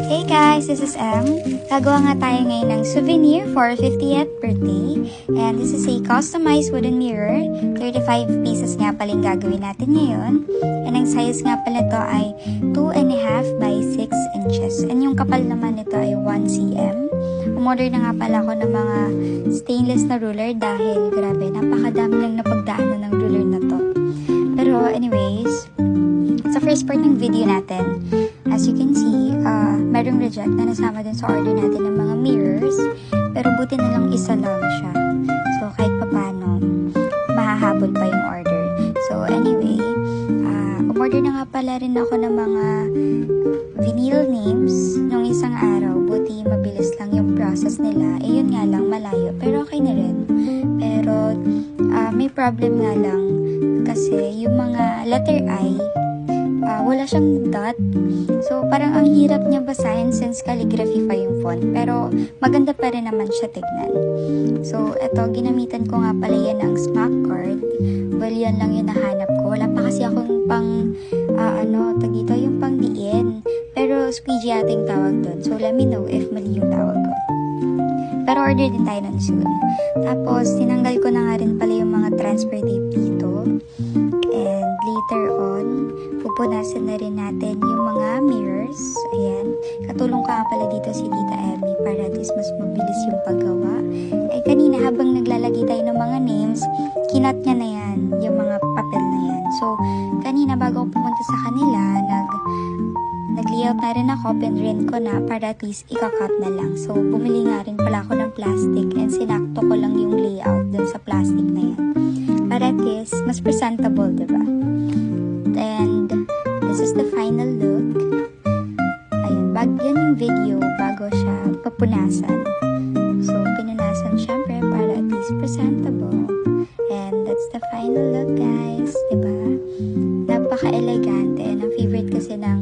Hey guys, this is M. Gagawa nga tayo ngayon ng souvenir for 50th birthday. And this is a customized wooden mirror. 35 pieces nga pala yung gagawin natin ngayon. And ang size nga pala ito ay 2.5 by 6 inches. And yung kapal naman nito ay 1 cm. Umorder na nga pala ako ng mga stainless na ruler dahil grabe, napakadami lang napagdaanan ng ruler na to. Pero anyways, sa first part ng video natin, as you can see, merong reject na nasama din sa order natin ng mga mirrors. Pero buti na lang isa lang siya. So, kahit papano, mahahabol pa yung order. So, anyway, umorder na nga pala rin ako ng mga vinyl names nung isang araw. Buti mabilis lang yung process nila. Eh, yun nga lang, malayo. Pero okay na rin. Pero, may problem nga lang. Kasi, yung mga letter I, wala siyang dot. So, parang ang hirap niya basahin since calligraphy pa yung font. Pero, maganda pa rin naman siya tignan. So, eto, ginamitan ko nga pala yan ng smack card. Well, yan lang yung nahanap ko. Wala pa kasi akong pang, dito yung pang diin. Pero, squeegee yata yung tawag doon. So, let me know if mali yung tawag ko. Pero, order din tayo nun soon. Tapos, tinanggal ko na nga rin pala yung mga transfer tape dito. And, later on, pupunasan na rin natin yung mga mirrors. Ayan. Katulong ka pala dito si Tita Emmy para at least mas mabilis yung paggawa. Eh, kanina habang naglalagay tayo ng mga names, kinot niya na yan, yung mga papel na yan. So, kanina bago ako pumunta sa kanila, nag-layout na rin ako, pinrint ko na para at least ikakat na lang. So, bumili nga rin pala ako ng plastic and sinakto ko lang yung layout dun sa plastic na yan. Para at least, mas presentable, diba? And this is the final look. Ayun, yun yung video bago siya papunasan. So, pinunasan syempre para at least presentable. And that's the final look, guys. Diba? Napaka-elegante. And ang favorite kasi ng